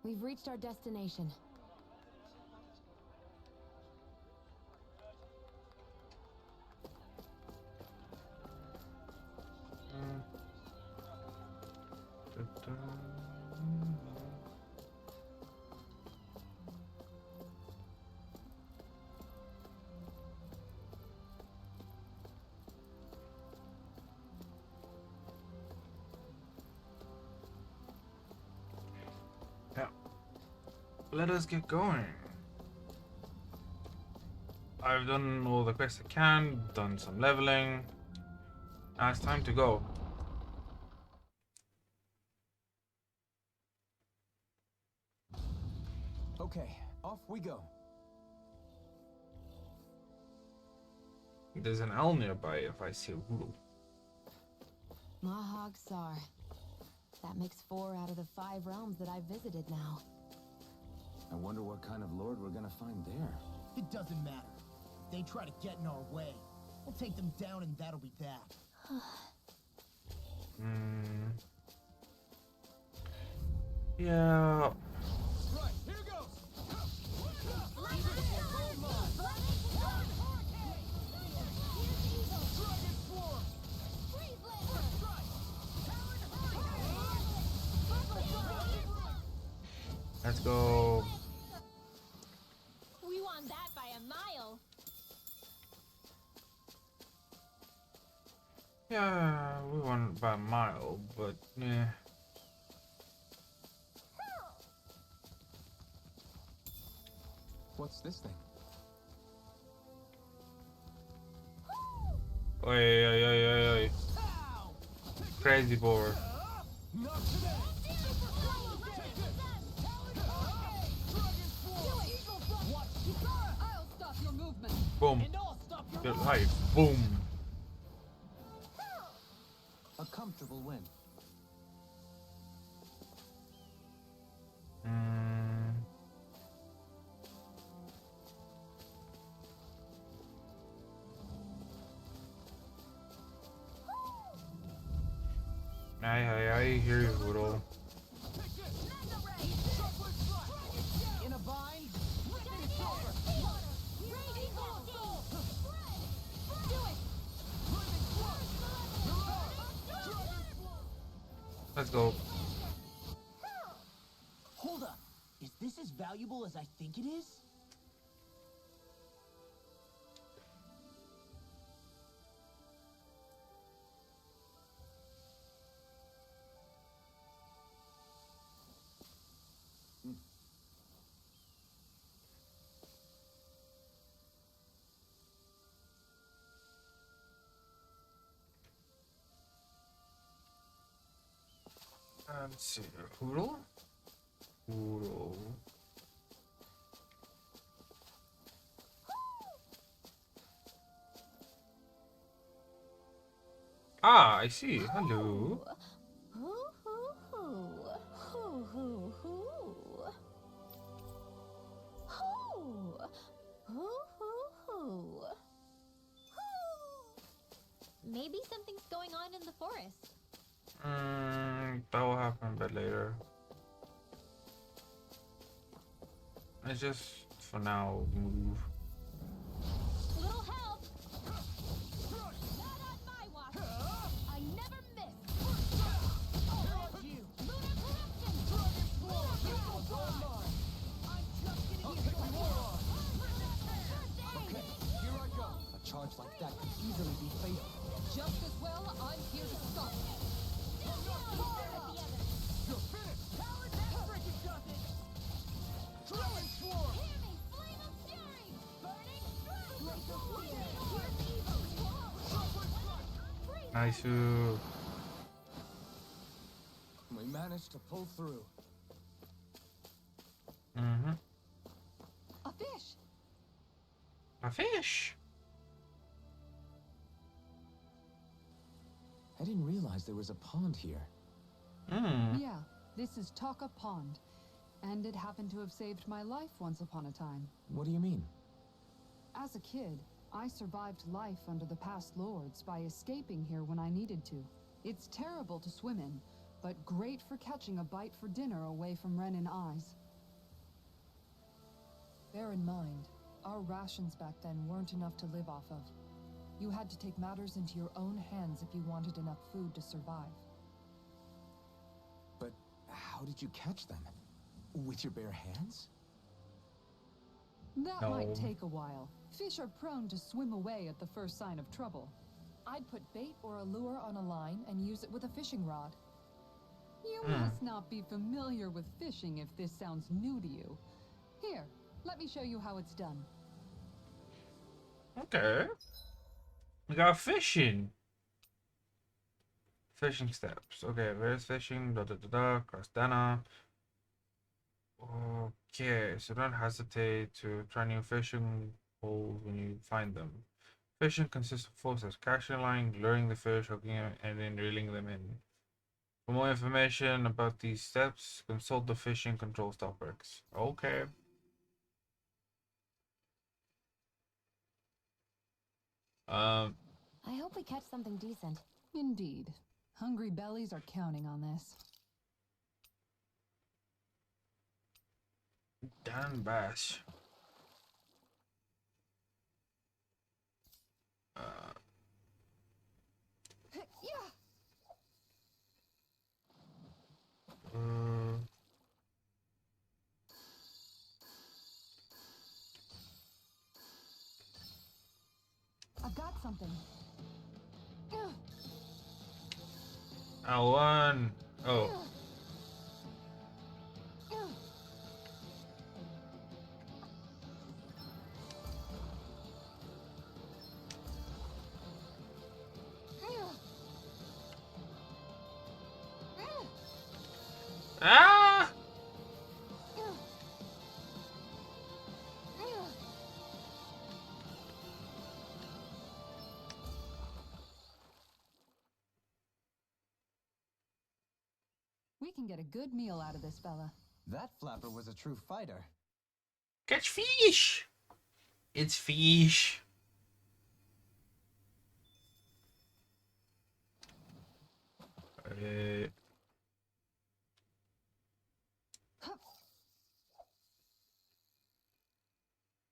We've reached our destination. Yeah. Let us get going. I've done all the quests I can, done some leveling. Now it's time to go. Okay, off we go. There's an owl nearby if I see a woodle. Mahag Sar. That makes 4 out of the 5 realms that I've visited now. I wonder what kind of lord we're gonna find there. It doesn't matter. If they try to get in our way, we'll take them down and that'll be that. Yeah. Right, here goes! Let's go. We won that by a mile. Yeah, we won by a mile, but yeah. What's this thing? Oi, oi, oi, oi, oi. Crazy boar. Not today! I'll stop your movement. Boom. And I'll stop your Good life. Boom. A comfortable win. I hear you, Woodle. in a bind. Let's go. Hold up. Is this as valuable as I think it is? Let's see. Hoodle? Hoodle. Ah, I see. Hello. Maybe something's going on in the forest. That will happen a bit later. Let's just, for now, move. Little help! Not on my watch! I never miss! Here's you. Lunar corruption! I'm just getting I'll you take my war on. First aid! Okay, here I go. A charge like that could easily be fatal. Just as well, I'm here to stop it. You're finished. Freaking does it. Throwing swarm. Hear me, flame of fury! Burning through! Nice. We managed to pull through. A fish! A fish. I didn't realize there was a pond here. Yeah, this is Taka Pond, and it happened to have saved my life once upon a time. What do you mean? As a kid, I survived life under the past lords by escaping here when I needed to. It's terrible to swim in, but great for catching a bite for dinner away from Ren and eyes. Bear in mind, our rations back then weren't enough to live off of. You had to take matters into your own hands if you wanted enough food to survive. But how did you catch them? With your bare hands? That might take a while. Fish are prone to swim away at the first sign of trouble. I'd put bait or a lure on a line and use it with a fishing rod. You must not be familiar with fishing if this sounds new to you. Here, let me show you how it's done. Okay. We got fishing. Fishing steps. Okay, where's fishing? Da da da da. Cross Dana. Okay, so don't hesitate to try new fishing holes when you find them. Fishing consists of four steps: catching a line, luring the fish, hooking them, and then reeling them in. For more information about these steps, consult the fishing control topics. Okay. I hope we catch something decent. Indeed. Hungry bellies are counting on this. Dan bass. I've got something. L1. Oh. Ah! We can get a good meal out of this fella. That flapper was a true fighter. Catch fish! It's fish.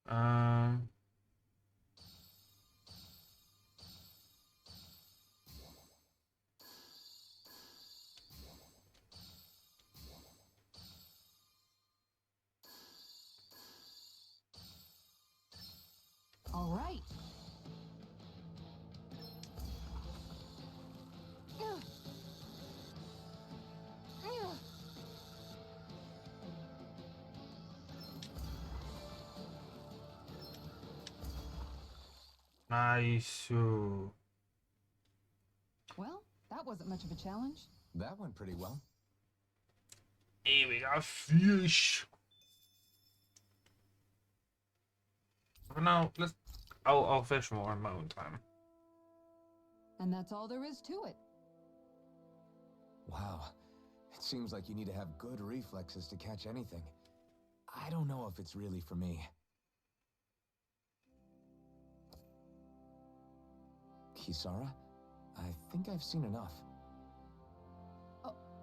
Um. All right. Nice. Well, that wasn't much of a challenge. That went pretty well. Hey, we got fish. For now, I'll fish more in my own time. And that's all there is to it. Wow. It seems like you need to have good reflexes to catch anything. I don't know if it's really for me. Kisara? I think I've seen enough.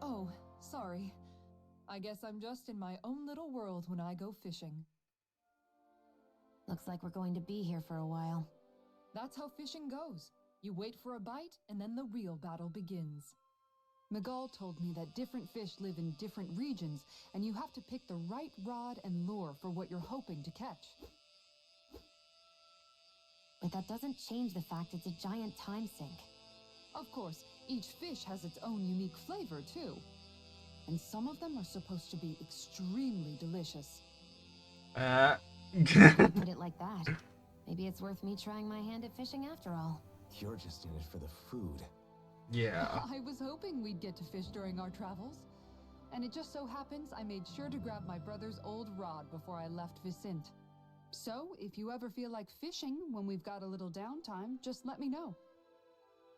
Oh, sorry. I guess I'm just in my own little world when I go fishing. Looks like we're going to be here for a while. That's how fishing goes. You wait for a bite, and then the real battle begins. Miguel told me that different fish live in different regions, and you have to pick the right rod and lure for what you're hoping to catch. But that doesn't change the fact it's a giant time sink. Of course, each fish has its own unique flavor, too. And some of them are supposed to be extremely delicious. Put it like that. Maybe it's worth me trying my hand at fishing after all. You're just in it for the food. Yeah. I was hoping we'd get to fish during our travels. And it just so happens I made sure to grab my brother's old rod before I left Vicente. So, if you ever feel like fishing when we've got a little downtime, just let me know.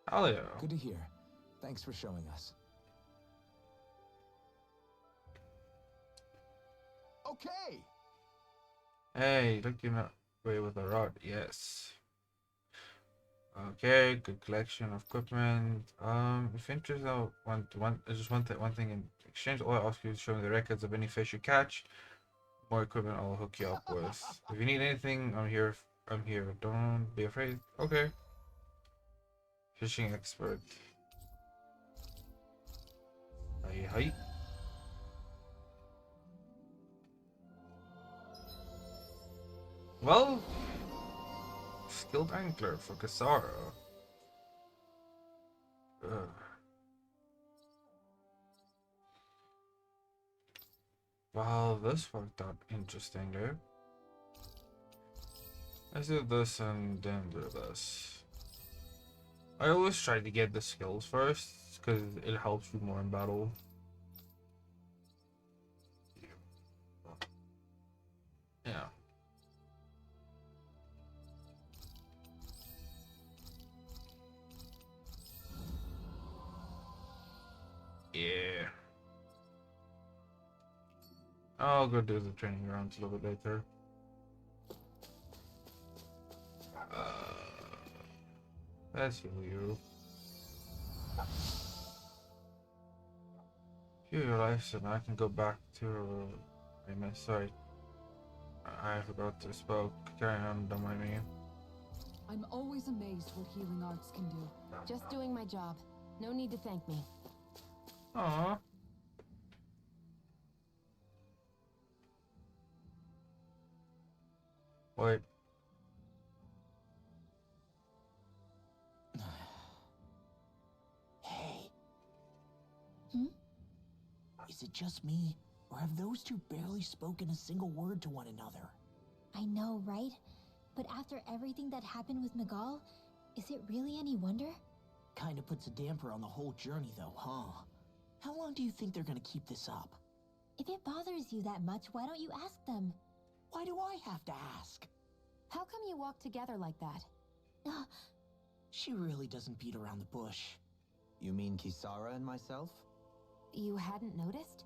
Hell yeah. Good to hear. Thanks for showing us. Okay! Hey, look, you know, away with a rod. Yes. Okay, good collection of equipment. If interested, I one thing in exchange. All I ask you is show me the records of any fish you catch. More equipment I'll hook you up with. If you need anything, I'm here. I'm here. Don't be afraid. Okay. Fishing expert. Hi, hi. Well, skilled angler for Kasara. Ugh. Well, this worked out interestingly. Let's do this and then do this. I always try to get the skills first, because it helps you more in battle. Yeah. Yeah. I'll go do the training rounds a little bit later. Let's heal you. Heal your life, and I can go back to. Sorry. I forgot to spoke. Carry on, don't mind me. I'm always amazed what healing arts can do. Just doing my job. No need to thank me. Aww. Wait. Hey. Hmm? Is it just me, or have those two barely spoken a single word to one another? I know, right? But after everything that happened with Miguel, is it really any wonder? Kinda puts a damper on the whole journey though, huh? How long do you think they're gonna keep this up? If it bothers you that much, why don't you ask them? Why do I have to ask? How come you walk together like that? She really doesn't beat around the bush. You mean Kisara and myself? You hadn't noticed?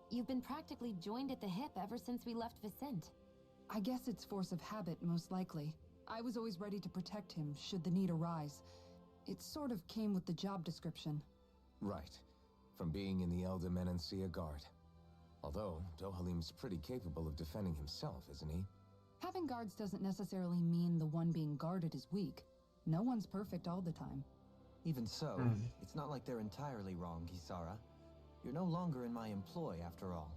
You've been practically joined at the hip ever since we left Vicente. I guess it's force of habit, most likely. I was always ready to protect him, should the need arise. It sort of came with the job description. Right. From being in the Elder Menancia Guard. Although, Dohalim's pretty capable of defending himself, isn't he? Having guards doesn't necessarily mean the one being guarded is weak. No one's perfect all the time. Even so, it's not like they're entirely wrong, Kisara. You're no longer in my employ, after all.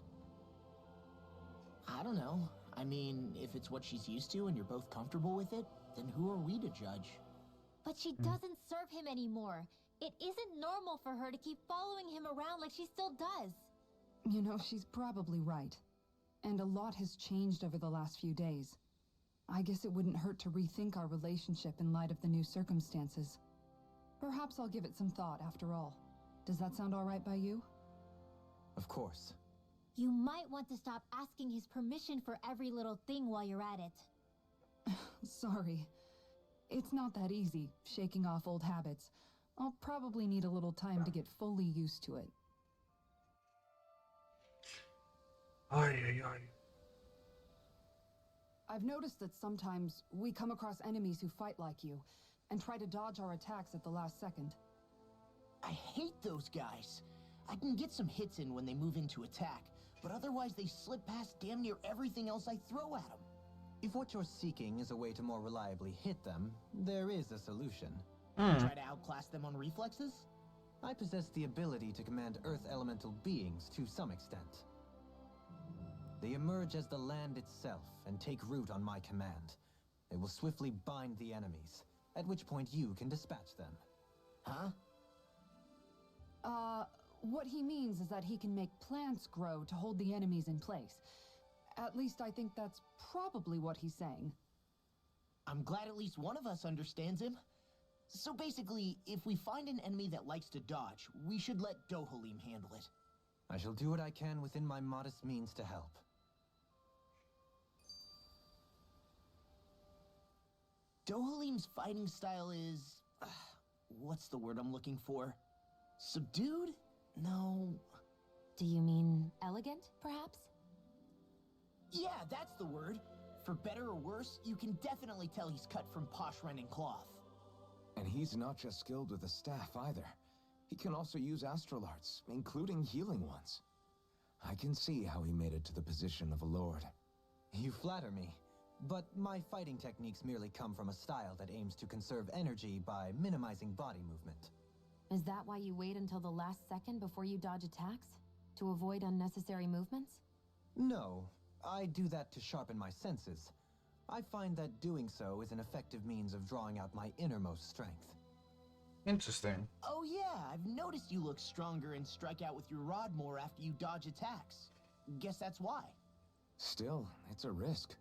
I don't know. I mean, if it's what she's used to and you're both comfortable with it, then who are we to judge? But she doesn't serve him anymore. It isn't normal for her to keep following him around like she still does. You know, she's probably right. And a lot has changed over the last few days. I guess it wouldn't hurt to rethink our relationship in light of the new circumstances. Perhaps I'll give it some thought after all. Does that sound all right by you? Of course. You might want to stop asking his permission for every little thing while you're at it. Sorry. It's not that easy, shaking off old habits. I'll probably need a little time to get fully used to it. Ay, ay, ay. I've noticed that sometimes we come across enemies who fight like you, and try to dodge our attacks at the last second. I hate those guys. I can get some hits in when they move into attack, but otherwise they slip past damn near everything else I throw at them. If what you're seeking is a way to more reliably hit them, there is a solution. Try to outclass them on reflexes? I possess the ability to command Earth elemental beings to some extent. They emerge as the land itself and take root on my command. They will swiftly bind the enemies, at which point you can dispatch them. Huh? What he means is that he can make plants grow to hold the enemies in place. At least I think that's probably what he's saying. I'm glad at least one of us understands him. So basically, if we find an enemy that likes to dodge, we should let Dohalim handle it. I shall do what I can within my modest means to help. Dohalim's fighting style is... what's the word I'm looking for? Subdued? No... Do you mean elegant, perhaps? Yeah, that's the word. For better or worse, you can definitely tell he's cut from posh Renan cloth. And he's not just skilled with the staff either. He can also use astral arts, including healing ones. I can see how he made it to the position of a lord. You flatter me, but my fighting techniques merely come from a style that aims to conserve energy by minimizing body movement. Is that why you wait until the last second before you dodge attacks? To avoid unnecessary movements? No, I do that to sharpen my senses. I find that doing so is an effective means of drawing out my innermost strength. Interesting. Oh yeah, I've noticed you look stronger and strike out with your rod more after you dodge attacks. Guess that's why. Still, it's a risk.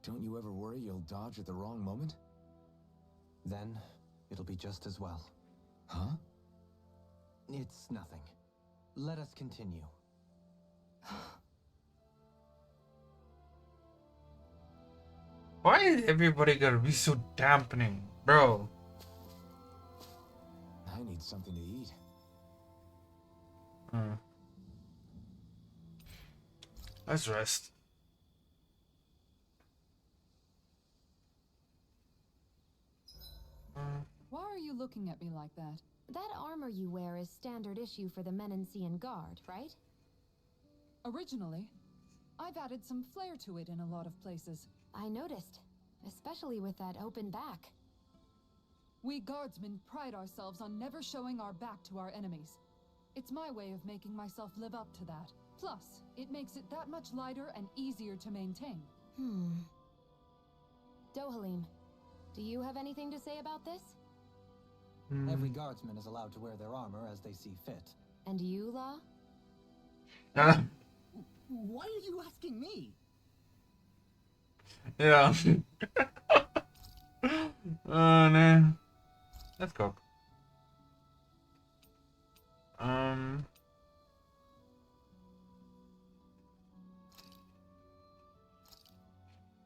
Don't you ever worry you'll dodge at the wrong moment? Then, it'll be just as well. Huh? It's nothing. Let us continue. Why is everybody gotta be so dampening, bro? I need something to eat. Let's rest. Why are you looking at me like that? That armor you wear is standard issue for the Menancian Guard, right? Originally, I've added some flair to it in a lot of places. I noticed, especially with that open back. We guardsmen pride ourselves on never showing our back to our enemies. It's my way of making myself live up to that. Plus, it makes it that much lighter and easier to maintain. Dohalim, do you have anything to say about this? Every guardsman is allowed to wear their armor as they see fit. And you, Law? Why are you asking me? Yeah. Oh no. Let's go.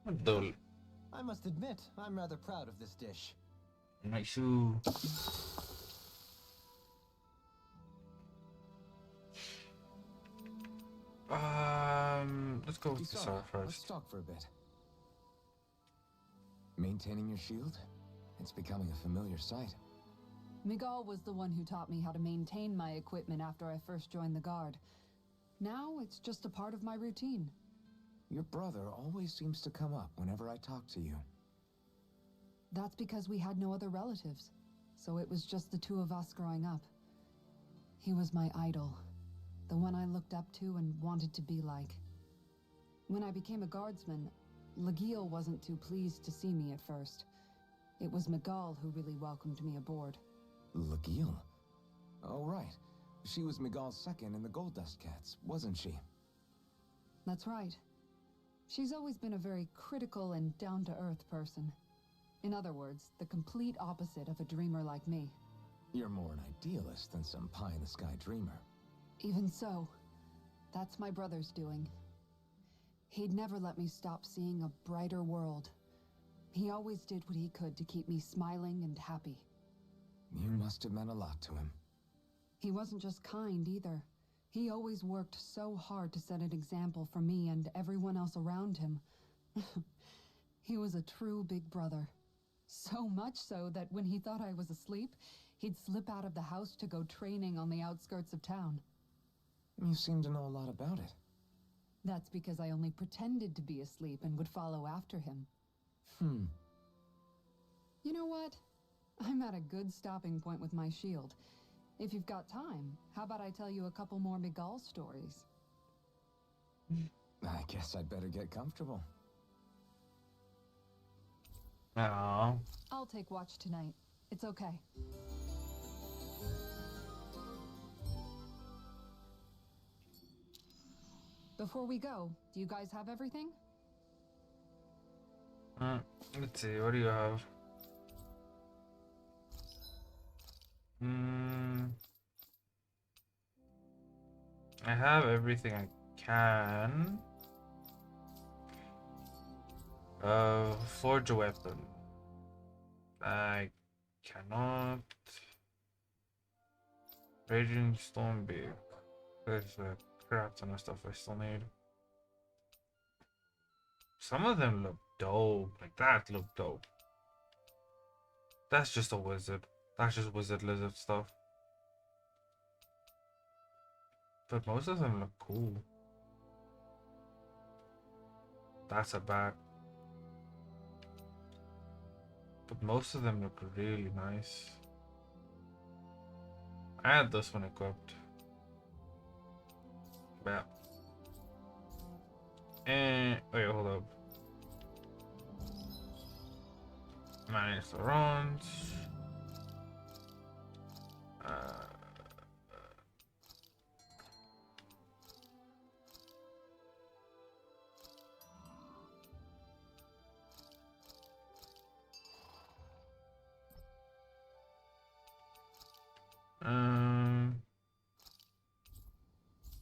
What the? I must admit, I'm rather proud of this dish. Nice. Let's go with the Kisara, sword let's first. talk for a bit. Maintaining your shield? It's becoming a familiar sight. Miguel was the one who taught me how to maintain my equipment after I first joined the Guard. Now, it's just a part of my routine. Your brother always seems to come up whenever I talk to you. That's because we had no other relatives, so it was just the two of us growing up. He was my idol, the one I looked up to and wanted to be like. When I became a guardsman, Legil wasn't too pleased to see me at first. It was Miguel who really welcomed me aboard. Legil? Oh, right. She was Miguel's second in the Gold Dust Cats, wasn't she? That's right. She's always been a very critical and down-to-earth person. In other words, the complete opposite of a dreamer like me. You're more an idealist than some pie-in-the-sky dreamer. Even so, that's my brother's doing. He'd never let me stop seeing a brighter world. He always did what he could to keep me smiling and happy. You must have meant a lot to him. He wasn't just kind either. He always worked so hard to set an example for me and everyone else around him. He was a true big brother. So much so that when he thought I was asleep, he'd slip out of the house to go training on the outskirts of town. You seem to know a lot about it. That's because I only pretended to be asleep and would follow after him. You know what? I'm at a good stopping point with my shield. If you've got time, how about I tell you a couple more Miguel stories? I guess I'd better get comfortable. Oh. I'll take watch tonight. It's okay. Before we go, do you guys have everything? Let's see, what do you have? I have everything I can. Forge a weapon. I cannot. Raging Stormbeak. There's a crap ton of stuff I still need. Some of them look dope. Like that looked dope. That's just a wizard. That's just wizard lizard stuff. But most of them look cool. That's a bat. But most of them look really nice. I had this one equipped. Yeah. And wait, hold up. Manage the runs.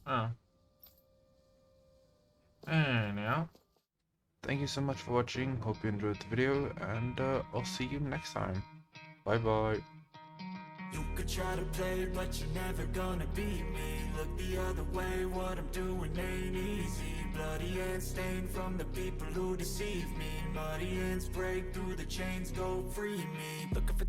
Oh. Anyhow, thank you so much for watching. Hope you enjoyed the video, and I'll see you next time. Bye bye. You could try to play, but you're never gonna beat me. Look the other way, what I'm doing ain't easy. Bloody hands stained from the people who deceive me. Muddy hands break through the chains, go free me. Looking for